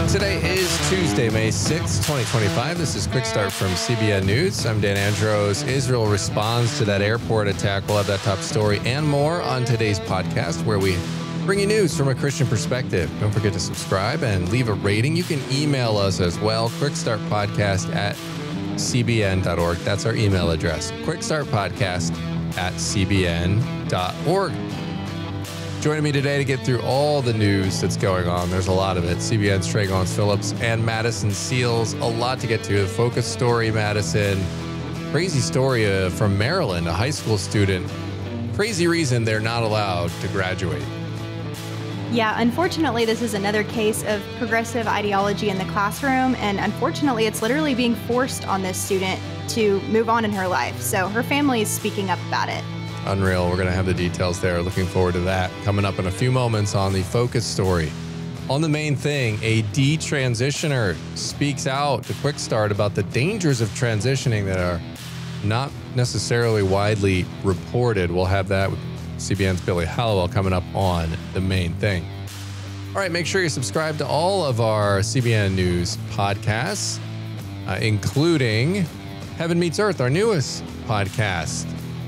Today is Tuesday, May 6th, 2025. This is Quick Start from CBN News. I'm Dan Andros. Israel responds to that airport attack. We'll have that top story and more on today's podcast, where we bring you news from a Christian perspective. Don't forget to subscribe and leave a rating. You can email us as well, quickstartpodcast@cbn.org. That's our email address, quickstartpodcast@cbn.org. Joining me today to get through all the news that's going on. There's a lot of it. CBN's Trey Phillips and Madison Seals. A lot to get to. The focus story, Madison. Crazy story from Maryland, a high school student. Crazy reason they're not allowed to graduate. Yeah, unfortunately, this is another case of progressive ideology in the classroom. And unfortunately, it's literally being forced on this student to move on in her life. So her family is speaking up about it. Unreal. We're going to have the details there. Looking forward to that coming up in a few moments on the focus story. On the main thing, a detransitioner speaks out to Quick Start about the dangers of transitioning that are not necessarily widely reported. We'll have that with CBN's Billy Hallowell coming up on the main thing. All right, make sure you subscribe to all of our CBN News podcasts, including Heaven Meets Earth, our newest podcast.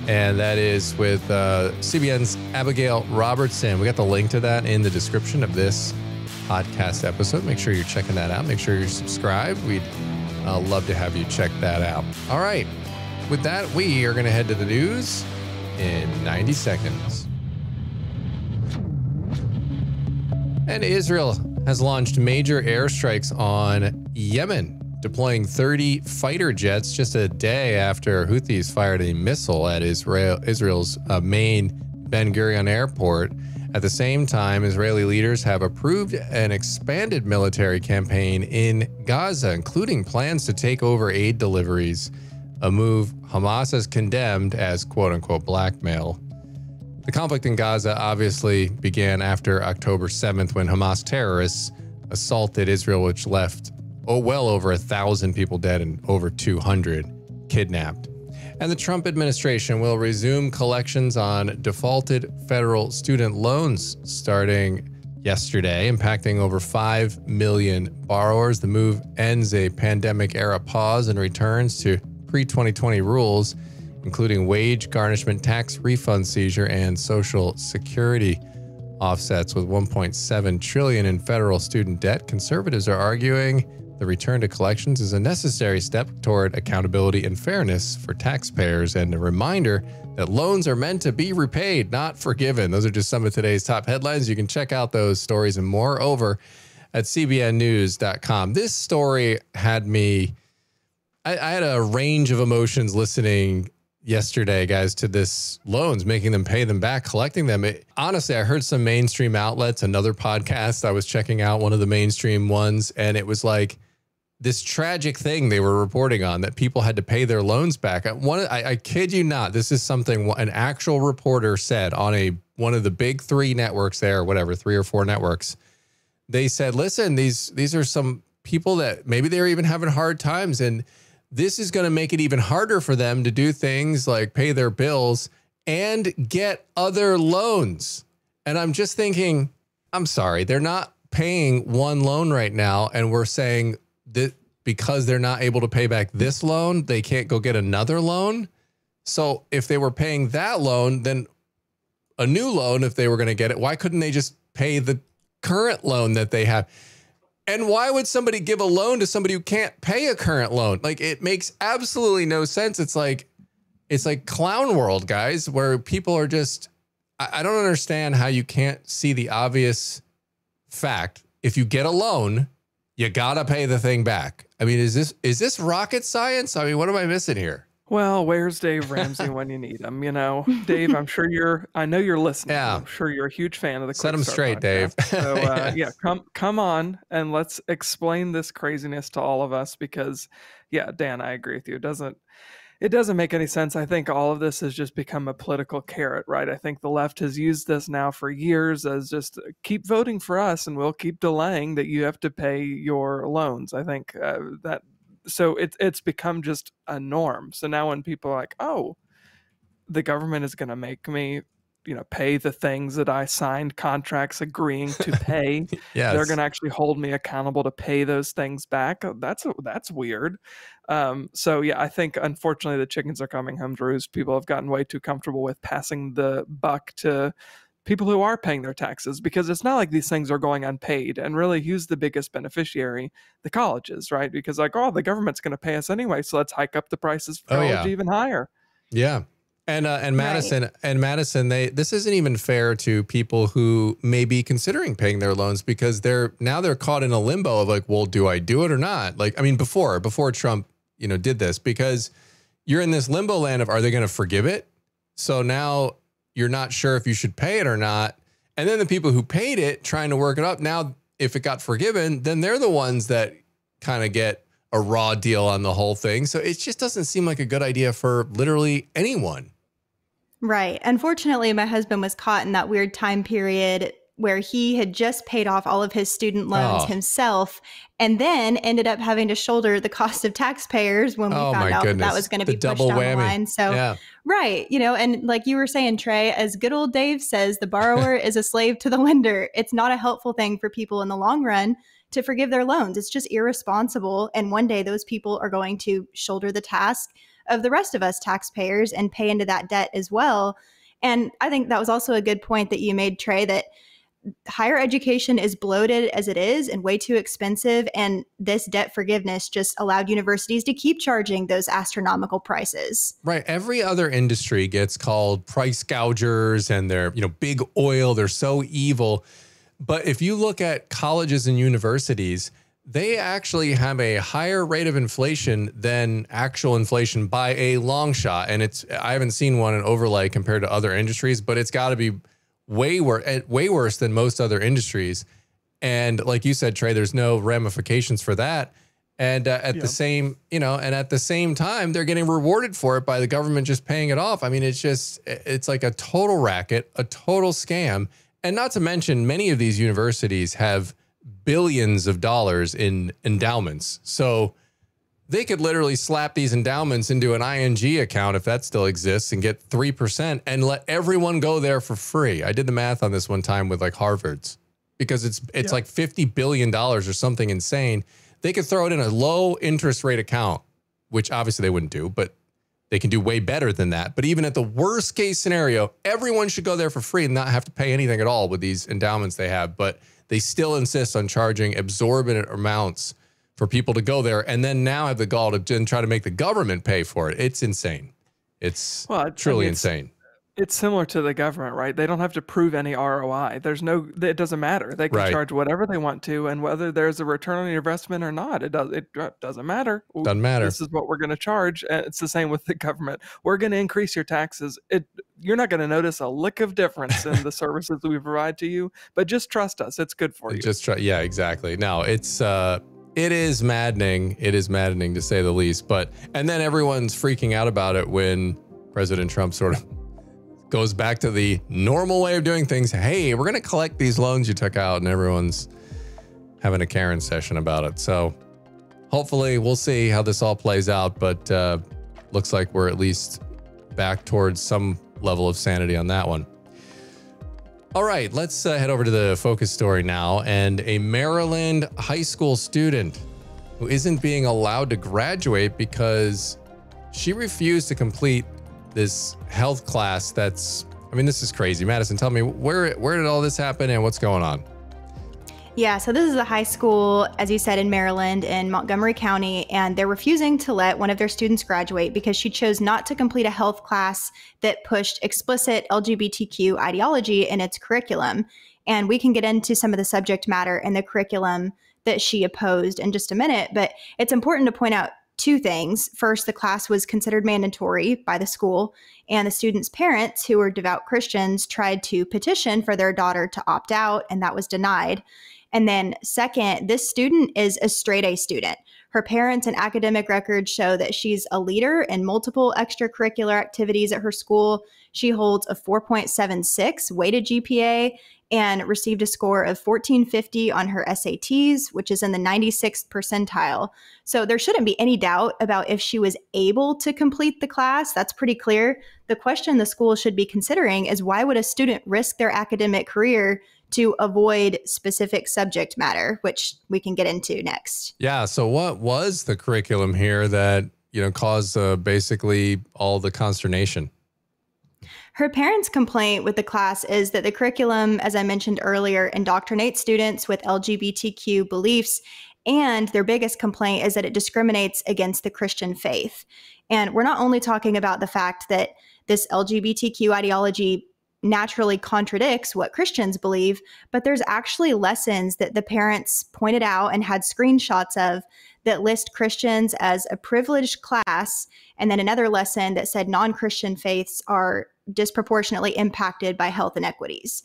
And that is with CBN's Abigail Robertson. We got the link to that in the description of this podcast episode. Make sure you're checking that out. Make sure you're subscribed. We'd love to have you check that out. All right. With that, we are going to head to the news in 90 seconds. And Israel has launched major airstrikes on Yemen, deploying 30 fighter jets just a day after Houthis fired a missile at Israel's main Ben Gurion Airport. At the same time, Israeli leaders have approved an expanded military campaign in Gaza, including plans to take over aid deliveries, a move Hamas has condemned as quote-unquote blackmail. The conflict in Gaza obviously began after October 7th, when Hamas terrorists assaulted Israel, which left well over 1,000 people dead and over 200 kidnapped. And the Trump administration will resume collections on defaulted federal student loans starting yesterday, impacting over 5 million borrowers. The move ends a pandemic-era pause and returns to pre-2020 rules, including wage garnishment, tax refund seizure, and Social Security offsets. With $1.7 trillion in federal student debt, conservatives are arguing the return to collections is a necessary step toward accountability and fairness for taxpayers, and a reminder that loans are meant to be repaid, not forgiven. Those are just some of today's top headlines. You can check out those stories and more over at cbnnews.com. This story had me, I had a range of emotions listening yesterday, guys, to this loans, making them pay them back, collecting them. Honestly, I heard some mainstream outlets, another podcast I was checking out, one of the mainstream ones, and it was like this tragic thing they were reporting on, that people had to pay their loans back. I kid you not, this is something an actual reporter said on one of the big three networks there, whatever, 3 or 4 networks. They said, listen, these are some people that maybe they're even having hard times, and this is going to make it even harder for them to do things like pay their bills and get other loans. And I'm just thinking, I'm sorry, they're not paying one loan right now, and we're saying that because they're not able to pay back this loan, they can't go get another loan. So if they were paying that loan, then a new loan, if they were going to get it, why couldn't they just pay the current loan that they have? And why would somebody give a loan to somebody who can't pay a current loan? Like, it makes absolutely no sense. It's like clown world, guys, where people are just, I don't understand how you can't see the obvious fact. If you get a loan, you gotta pay the thing back. I mean, is this rocket science? I mean, what am I missing here? Well, where's Dave Ramsey when you need him? You know, Dave, I know you're listening. Yeah. I'm sure you're a huge fan of the Set him straight, podcast. Dave. So yeah, come on and let's explain this craziness to all of us, because yeah, Dan, I agree with you. It doesn't make any sense. I think all of this has just become a political carrot, right? I think the left has used this now for years as just keep voting for us and we'll keep delaying that you have to pay your loans. I think so it's become just a norm. So now when people are like, oh, the government is going to make me pay the things that I signed contracts agreeing to pay. Yes. They're going to actually hold me accountable to pay those things back. That's weird. So yeah, I think unfortunately the chickens are coming home to roost. People have gotten way too comfortable with passing the buck to people who are paying their taxes, because it's not like these things are going unpaid. And really, who's the biggest beneficiary? The colleges, right? Because the government's going to pay us anyway, so let's hike up the prices for college even higher. Yeah. And Madison, right. And Madison, this isn't even fair to people who may be considering paying their loans, because they're caught in a limbo of like, well, do I do it or not? Like, I mean, before Trump, did this, because you're in this limbo land of, are they going to forgive it? So now you're not sure if you should pay it or not. And then the people who paid it trying to work it up, now, if it got forgiven, then they're the ones that kind of get a raw deal on the whole thing. So it just doesn't seem like a good idea for literally anyone. Right. Unfortunately, my husband was caught in that weird time period where he had just paid off all of his student loans himself, and then ended up having to shoulder the cost of taxpayers when we found out that was going to be pushed down the line. So, right. And like you were saying, Trey, as good old Dave says, the borrower is a slave to the lender. It's not a helpful thing for people in the long run to forgive their loans. It's just irresponsible. And one day those people are going to shoulder the task of the rest of us taxpayers and pay into that debt as well. And I think that was also a good point that you made, Trey, that higher education is bloated as it is and way too expensive. And this debt forgiveness just allowed universities to keep charging those astronomical prices. Right. Every other industry gets called price gougers, and they're, big oil. They're so evil. But if you look at colleges and universities, they actually have a higher rate of inflation than actual inflation by a long shot. And I haven't seen one in overlay compared to other industries, but it's got to be way worse than most other industries. And like you said, Trey, there's no ramifications for that. And at the same time, they're getting rewarded for it by the government just paying it off. I mean, it's like a total racket, a total scam. And not to mention, many of these universities have billions of dollars in endowments. So they could literally slap these endowments into an ING account, if that still exists, and get 3% and let everyone go there for free. I did the math on this one time with like Harvard's, because it's like $50 billion or something insane. They could throw it in a low interest rate account, which obviously they wouldn't do, but they can do way better than that. But even at the worst case scenario, everyone should go there for free and not have to pay anything at all with these endowments they have. But they still insist on charging exorbitant amounts for people to go there, and then now have the gall to then try to make the government pay for it. It's insane. It's truly insane. It's similar to the government, right? They don't have to prove any ROI. It doesn't matter. They can charge whatever they want to, and whether there's a return on your investment or not, it doesn't matter. Doesn't matter. This is what we're going to charge. And it's the same with the government. We're going to increase your taxes. You're not going to notice a lick of difference in the services that we provide to you, but just trust us. It's good for you. Yeah, exactly. No, it is maddening. It is maddening to say the least. And then everyone's freaking out about it when President Trump sort of goes back to the normal way of doing things. Hey, we're going to collect these loans you took out, and everyone's having a Karen session about it. So hopefully we'll see how this all plays out. But looks like we're at least back towards some level of sanity on that one. All right, let's head over to the focus story now. And a Maryland high school student who isn't being allowed to graduate because she refused to complete this health class. This is crazy. Madison, tell me, where did all this happen and what's going on? Yeah, so this is a high school, as you said, in Maryland, in Montgomery County, and they're refusing to let one of their students graduate because she chose not to complete a health class that pushed explicit LGBTQ ideology in its curriculum. And we can get into some of the subject matter in the curriculum that she opposed in just a minute, but it's important to point out two things. First, the class was considered mandatory by the school, and the students' parents, who were devout Christians, tried to petition for their daughter to opt out, and that was denied. And then second, this student is a straight A student. Her parents and academic records show that she's a leader in multiple extracurricular activities at her school. She holds a 4.76 weighted GPA, and received a score of 1450 on her SATs, which is in the 96th percentile. So there shouldn't be any doubt about if she was able to complete the class. That's pretty clear. The question the school should be considering is, why would a student risk their academic career to avoid specific subject matter, which we can get into next. Yeah. So what was the curriculum here that, caused basically all the consternation? Her parents' complaint with the class is that the curriculum, as I mentioned earlier, indoctrinates students with LGBTQ beliefs. And their biggest complaint is that it discriminates against the Christian faith. And we're not only talking about the fact that this LGBTQ ideology naturally contradicts what Christians believe, but there's actually lessons that the parents pointed out and had screenshots of that list Christians as a privileged class, and then another lesson that said non-Christian faiths are disproportionately impacted by health inequities.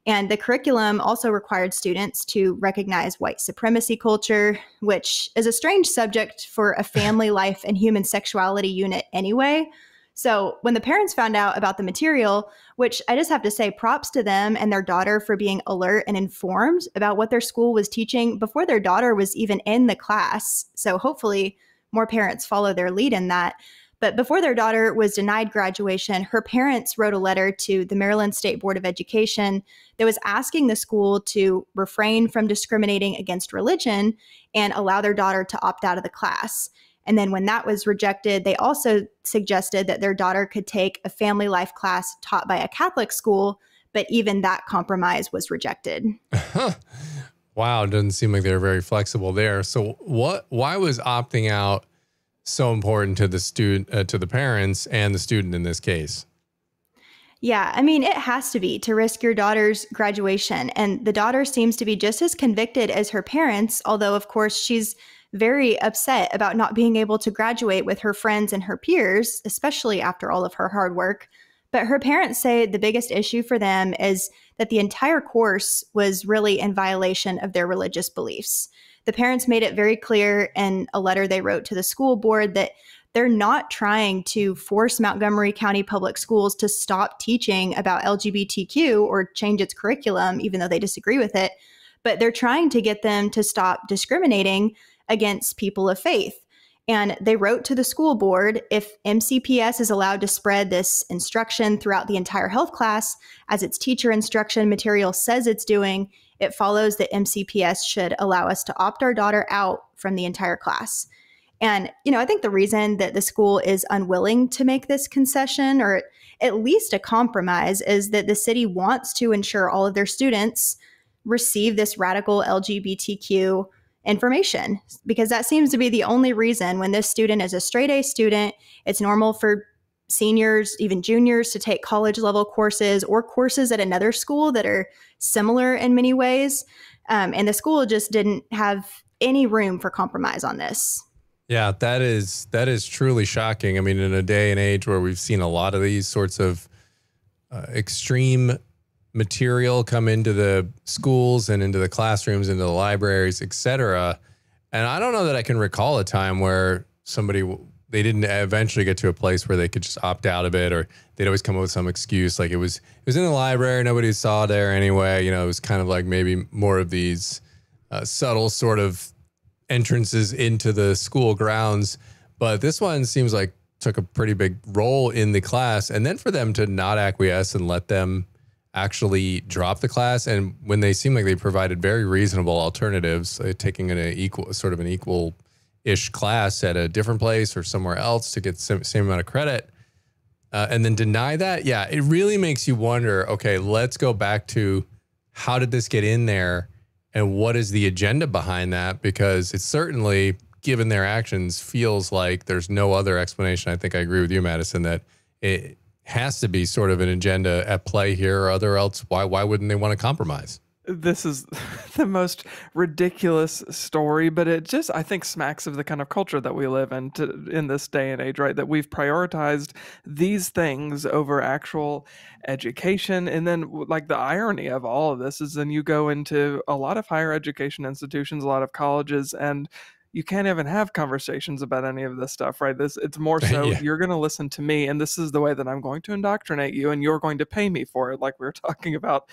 And the curriculum also required students to recognize white supremacy culture, which is a strange subject for a family life and human sexuality unit anyway. So when the parents found out about the material, which I just have to say props to them and their daughter for being alert and informed about what their school was teaching before their daughter was even in the class. So hopefully more parents follow their lead in that. But before their daughter was denied graduation, her parents wrote a letter to the Maryland State Board of Education that was asking the school to refrain from discriminating against religion and allow their daughter to opt out of the class. And then when that was rejected, they also suggested that their daughter could take a family life class taught by a Catholic school, but even that compromise was rejected. Wow, doesn't seem like they're very flexible there. So why was opting out so important to the student, to the parents and the student in this case? Yeah, I mean, it has to be to risk your daughter's graduation. And the daughter seems to be just as convicted as her parents, although, of course, she's very upset about not being able to graduate with her friends and her peers, especially after all of her hard work. But her parents say the biggest issue for them is that the entire course was really in violation of their religious beliefs. The parents made it very clear in a letter they wrote to the school board that they're not trying to force Montgomery County Public Schools to stop teaching about LGBTQ or change its curriculum, even though they disagree with it, but they're trying to get them to stop discriminating against people of faith. And they wrote to the school board, if MCPS is allowed to spread this instruction throughout the entire health class, as its teacher instruction material says it's doing, it follows that MCPS should allow us to opt our daughter out from the entire class. And, I think the reason that the school is unwilling to make this concession, or at least a compromise, is that the city wants to ensure all of their students receive this radical LGBTQ information, because that seems to be the only reason. When this student is a straight A student, it's normal for seniors, even juniors, to take college level courses or courses at another school that are similar in many ways. And the school just didn't have any room for compromise on this. Yeah, that is truly shocking. I mean, in a day and age where we've seen a lot of these sorts of extreme material come into the schools and into the classrooms, into the libraries, etc. And I don't know that I can recall a time where they didn't eventually get to a place where they could just opt out of it, or they'd always come up with some excuse like it was in the library, nobody saw it there anyway. It was kind of like maybe more of these subtle sort of entrances into the school grounds. But this one seems like took a pretty big role in the class, and then for them to not acquiesce and let them actually drop the class, and when they seem like they provided very reasonable alternatives, taking an equal-ish class at a different place or somewhere else to get the same amount of credit, and then deny that. Yeah, it really makes you wonder, okay, let's go back to how did this get in there and what is the agenda behind that? Because it certainly, given their actions, feels like there's no other explanation. I think I agree with you, Madison, that it has to be sort of an agenda at play here, or other else. Why wouldn't they want to compromise? This is the most ridiculous story, but it just, I think, smacks of the kind of culture that we live in this day and age, right? That we've prioritized these things over actual education. And then, like, the irony of all of this is then you go into a lot of higher education institutions, a lot of colleges, and you can't even have conversations about any of this stuff, right? It's more so Yeah. you're going to listen to me, and this is the way that I'm going to indoctrinate you, and you're going to pay me for it, like we were talking about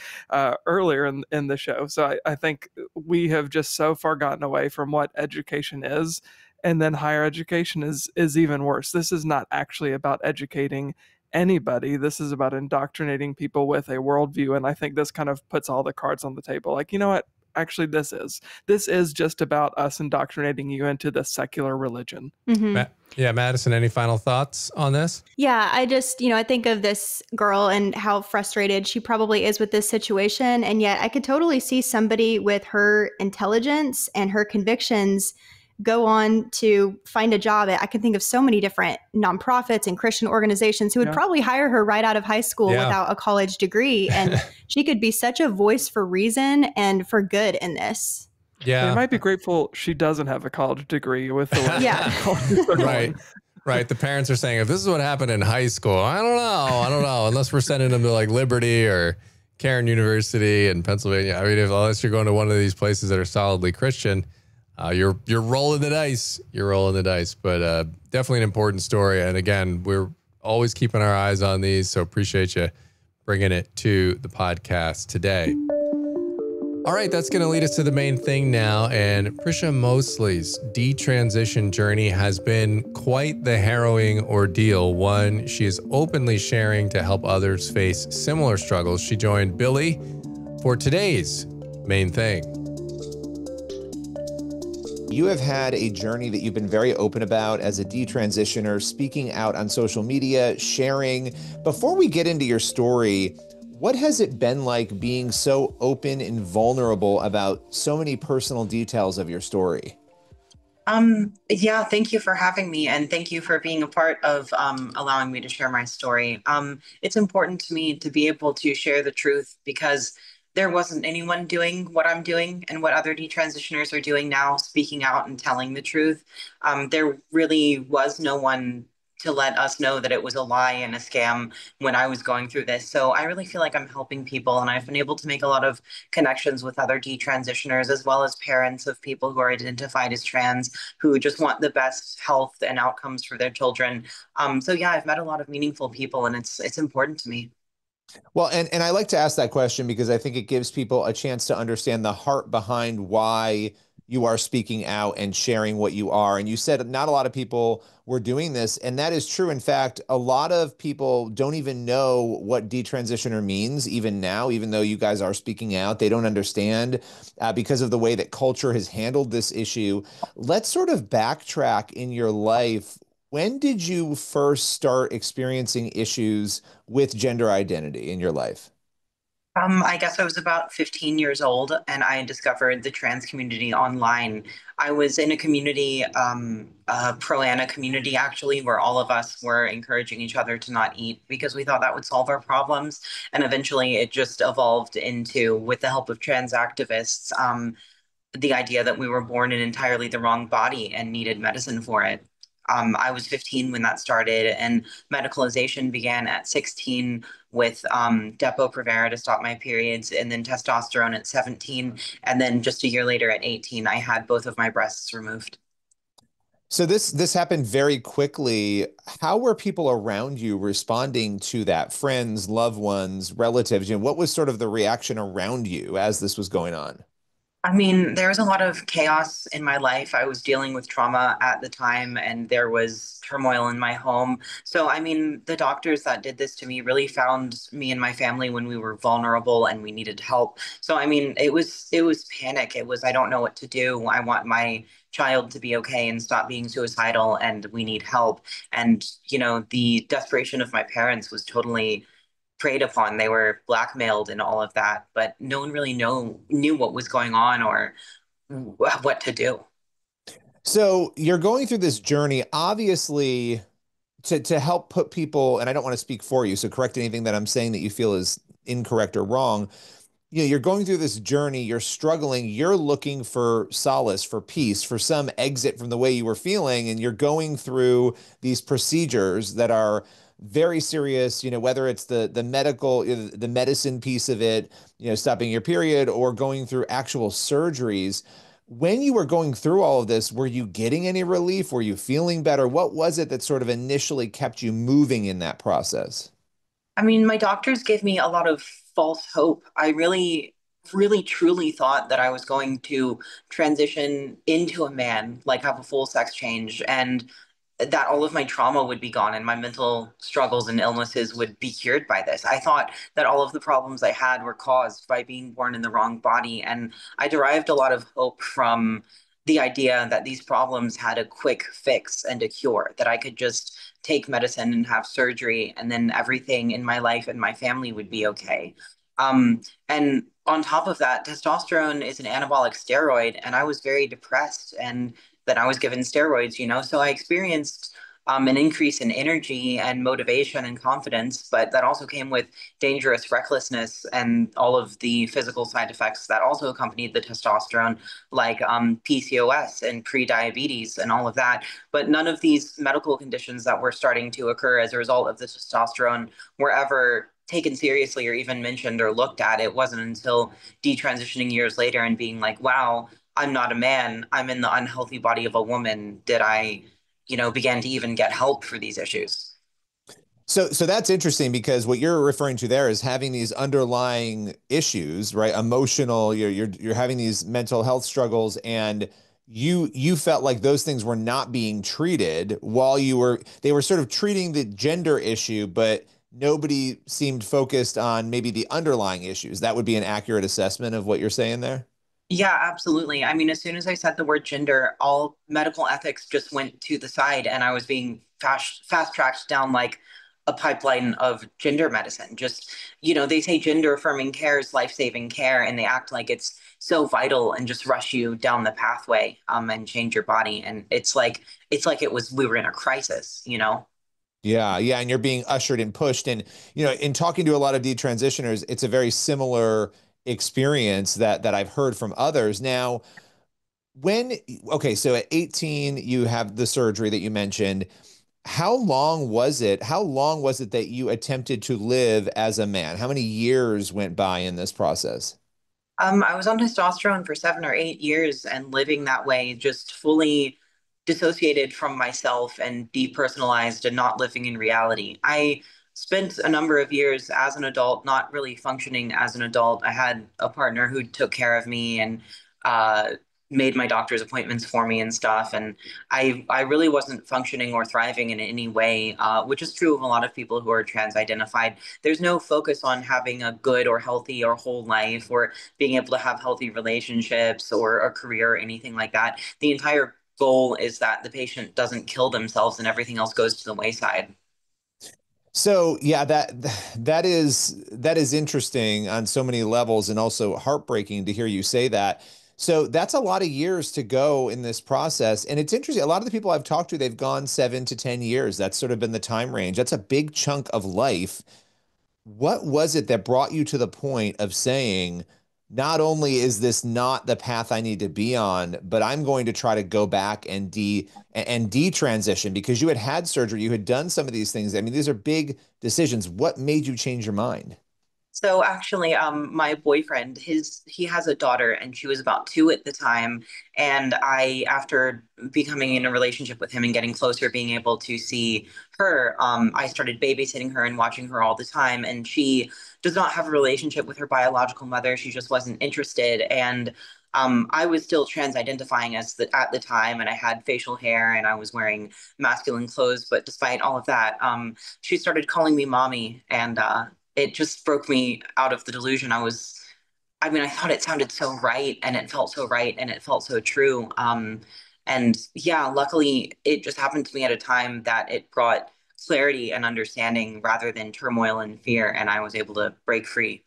earlier in the show. So I think we have just so far gotten away from what education is, and then higher education is even worse. This is not actually about educating anybody. This is about indoctrinating people with a worldview, and I think this kind of puts all the cards on the table. Like, you know what? Actually, this is just about us indoctrinating you into the secular religion. Yeah, Madison, any final thoughts on this? Yeah, I just, I think of this girl and how frustrated she probably is with this situation. And yet I could totally see somebody with her intelligence and her convictions go on to find a job at, I can think of so many different nonprofits and Christian organizations who would probably hire her right out of high school without a college degree. And she could be such a voice for reason and for good in this. Yeah. They might be grateful she doesn't have a college degree with the way Right. The parents are saying, if this is what happened in high school, I don't know, unless we're sending them to like Liberty or Cairn University in Pennsylvania. I mean, unless you're going to one of these places that are solidly Christian, you're rolling the dice. You're rolling the dice. But definitely an important story. And again, we're always keeping our eyes on these. So appreciate you bringing it to the podcast today. All right, that's going to lead us to the main thing now. And Prisha Mosley's detransition journey has been quite the harrowing ordeal, one she is openly sharing to help others face similar struggles. She joined Billy for today's main thing. You have had a journey that you've been very open about as a detransitioner, speaking out on social media, sharing. Before we get into your story, what has it been like being so open and vulnerable about so many personal details of your story? Yeah, thank you for having me, and thank you for being a part of allowing me to share my story. It's important to me to be able to share the truth because there wasn't anyone doing what I'm doing and what other detransitioners are doing now, speaking out and telling the truth. There really was no one to let us know that it was a lie and a scam when I was going through this. So I really feel like I'm helping people, and I've been able to make a lot of connections with other detransitioners as well as parents of people who are identified as trans who just want the best health and outcomes for their children. So yeah, I've met a lot of meaningful people, and it's important to me. Well, and I like to ask that question because I think it gives people a chance to understand the heart behind why you are speaking out and sharing what you are. And you said not a lot of people were doing this, and that is true. In fact, a lot of people don't even know what detransitioner means even now, even though you guys are speaking out. They don't understand because of the way that culture has handled this issue. Let's sort of backtrack in your life. When did you first start experiencing issues with gender identity in your life? I guess I was about 15 years old and I discovered the trans community online. I was in a community, a pro-Ana community actually, where all of us were encouraging each other to not eat because we thought that would solve our problems. And eventually it just evolved into, with the help of trans activists, the idea that we were born in entirely the wrong body and needed medicine for it. I was 15 when that started, and medicalization began at 16 with Depo-Provera to stop my periods, and then testosterone at 17. And then just a year later at 18, I had both of my breasts removed. So this happened very quickly. How were people around you responding to that? Friends, loved ones, relatives? What was sort of the reaction around you as this was going on? I mean, there was a lot of chaos in my life. I was dealing with trauma at the time, and there was turmoil in my home. So, I mean, the doctors that did this to me really found me and my family when we were vulnerable and we needed help. So, I mean, it was panic. It was, I don't know what to do. I want my child to be okay and stop being suicidal, and we need help. And, the desperation of my parents was totally preyed upon. They were blackmailed and all of that, but no one really knew what was going on or what to do. So you're going through this journey, obviously, to help put people, and I don't want to speak for you, so correct anything that I'm saying that you feel is incorrect or wrong. You're going through this journey, you're struggling, you're looking for solace, for peace, for some exit from the way you were feeling, and you're going through these procedures that are very serious, whether it's the medical, the medicine piece of it, stopping your period, or going through actual surgeries. When you were going through all of this, were you getting any relief? Were you feeling better? What was it that sort of initially kept you moving in that process? I mean, my doctors gave me a lot of false hope. I really, truly thought that I was going to transition into a man, like have a full sex change, and that all of my trauma would be gone and my mental struggles and illnesses would be cured by this. I thought that all of the problems I had were caused by being born in the wrong body. And I derived a lot of hope from the idea that these problems had a quick fix and a cure, that I could just take medicine and have surgery, and then everything in my life and my family would be okay. And on top of that, testosterone is an anabolic steroid, and I was very depressed. And then I was given steroids, so I experienced an increase in energy and motivation and confidence, but that also came with dangerous recklessness and all of the physical side effects that also accompanied the testosterone, like PCOS and pre-diabetes and all of that. But none of these medical conditions that were starting to occur as a result of the testosterone were ever taken seriously or even mentioned or looked at. It wasn't until detransitioning years later and being like, wow, I'm not a man, I'm in the unhealthy body of a woman, did I, began to even get help for these issues. So that's interesting because what you're referring to there is having these underlying issues, right? Emotional, you're having these mental health struggles, and you felt like those things were not being treated while they were sort of treating the gender issue, but nobody seemed focused on maybe the underlying issues. That would be an accurate assessment of what you're saying there. Yeah, absolutely. I mean, as soon as I said the word gender, all medical ethics just went to the side, and I was being fast tracked down like a pipeline of gender medicine. Just, they say gender affirming care is life-saving care, and they act like it's so vital and just rush you down the pathway and change your body. And it's like we were in a crisis. Yeah, yeah, and you're being ushered and pushed. And in talking to a lot of detransitioners, it's a very similar experience that I've heard from others. Now, when okay, so at 18, you have the surgery that you mentioned. How long was it that you attempted to live as a man? How many years went by in this process? I was on testosterone for 7 or 8 years and living that way, just fully dissociated from myself and depersonalized and not living in reality. I spent a number of years as an adult, not really functioning as an adult. I had a partner who took care of me and uh, made my doctor's appointments for me and stuff. And I really wasn't functioning or thriving in any way, which is true of a lot of people who are trans identified. There's no focus on having a good or healthy or whole life or being able to have healthy relationships or a career or anything like that. The entire goal is that the patient doesn't kill themselves and everything else goes to the wayside. So yeah, that is interesting on so many levels and also heartbreaking to hear you say that. So that's a lot of years to go in this process. And it's interesting. A lot of the people I've talked to, they've gone 7 to 10 years. That's sort of been the time range. That's a big chunk of life. What was it that brought you to the point of saying, not only is this not the path I need to be on, but I'm going to try to go back and detransition because you had had surgery, you had done some of these things. I mean, these are big decisions. What made you change your mind? So actually, my boyfriend, he has a daughter, and she was about 2 at the time. And after becoming in a relationship with him and getting closer, being able to see her, I started babysitting her and watching her all the time. And she does not have a relationship with her biological mother. She just wasn't interested. And I was still trans identifying at the time, and I had facial hair and I was wearing masculine clothes. But despite all of that, she started calling me mommy, and it just broke me out of the delusion. I mean, I thought it sounded so right and it felt so right and it felt so true. And yeah, luckily it just happened to me at a time that it brought clarity and understanding rather than turmoil and fear. And I was able to break free.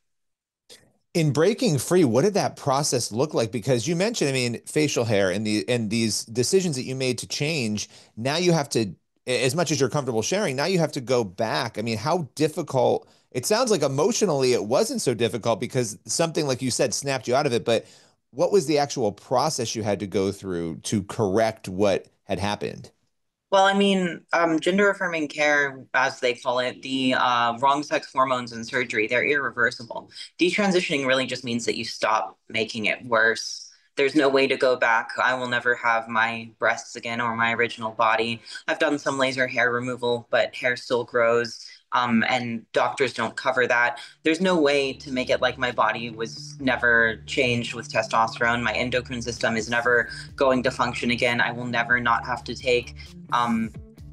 In breaking free, what did that process look like? Because you mentioned, I mean, facial hair and these decisions that you made to change. Now you have to, as much as you're comfortable sharing, now you have to go back. I mean, how difficult? It sounds like emotionally it wasn't so difficult because something like you said snapped you out of it. But what was the actual process you had to go through to correct what had happened? Well, I mean, gender affirming care, as they call it, the wrong sex hormones and surgery, they're irreversible. Detransitioning really just means that you stop making it worse. There's no way to go back. I will never have my breasts again or my original body. I've done some laser hair removal, but hair still grows. And doctors don't cover that. There's no way to make it like my body was never changed with testosterone. My endocrine system is never going to function again. I will never not have to take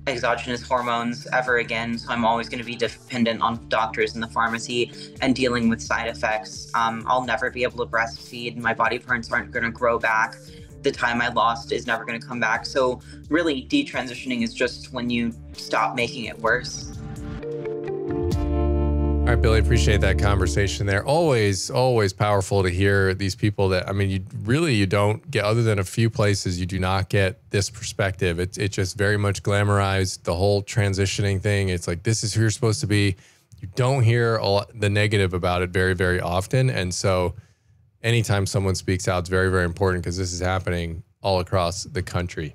exogenous hormones ever again. So I'm always going to be dependent on doctors in the pharmacy and dealing with side effects. I'll never be able to breastfeed. My body parts aren't going to grow back. The time I lost is never going to come back. So really, detransitioning is just when you stop making it worse. All right, Billy, appreciate that conversation there. Always, always powerful to hear these people that, I mean, you don't get, other than a few places, you do not get this perspective. It's just very much glamorized, the whole transitioning thing. It's like, this is who you're supposed to be. You don't hear the negative about it very, very often. And so anytime someone speaks out, it's very, very important because this is happening all across the country.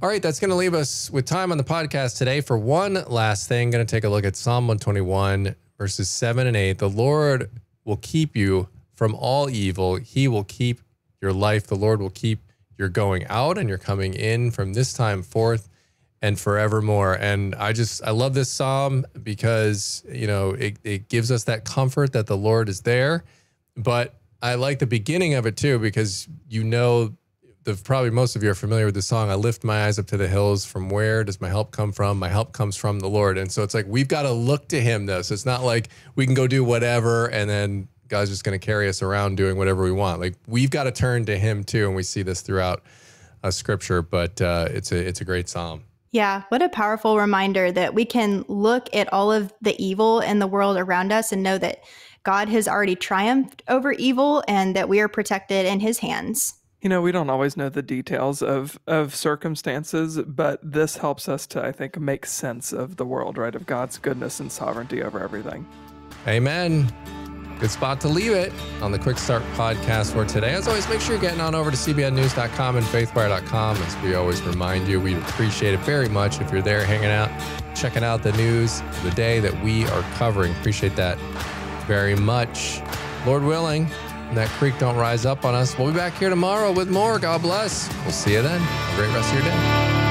All right, that's going to leave us with time on the podcast today for one last thing. Going to take a look at Psalm 121. Verses 7 and 8, the Lord will keep you from all evil. He will keep your life. The Lord will keep your going out and your coming in from this time forth and forevermore. And I love this Psalm because, it gives us that comfort that the Lord is there. But I like the beginning of it too, because probably most of you are familiar with the song, I lift my eyes up to the hills. From where does my help come from? My help comes from the Lord. And so it's like, we've got to look to him though. So it's not like we can go do whatever and then God's just going to carry us around doing whatever we want. Like, we've got to turn to him too. And we see this throughout scripture, but it's a great Psalm. Yeah, what a powerful reminder that we can look at all of the evil in the world around us and know that God has already triumphed over evil and that we are protected in his hands. We don't always know the details of circumstances, but this helps us to, I think, make sense of the world, right? Of God's goodness and sovereignty over everything. Amen. Good spot to leave it on the Quick Start podcast for today. As always, make sure you're getting on over to cbnnews.com and faithwire.com. As we always remind you, we appreciate it very much if you're there hanging out, checking out the news of the day that we are covering. Appreciate that very much. Lord willing, that creek don't rise up on us. We'll be back here tomorrow with more. God bless. We'll see you then. Have a great rest of your day.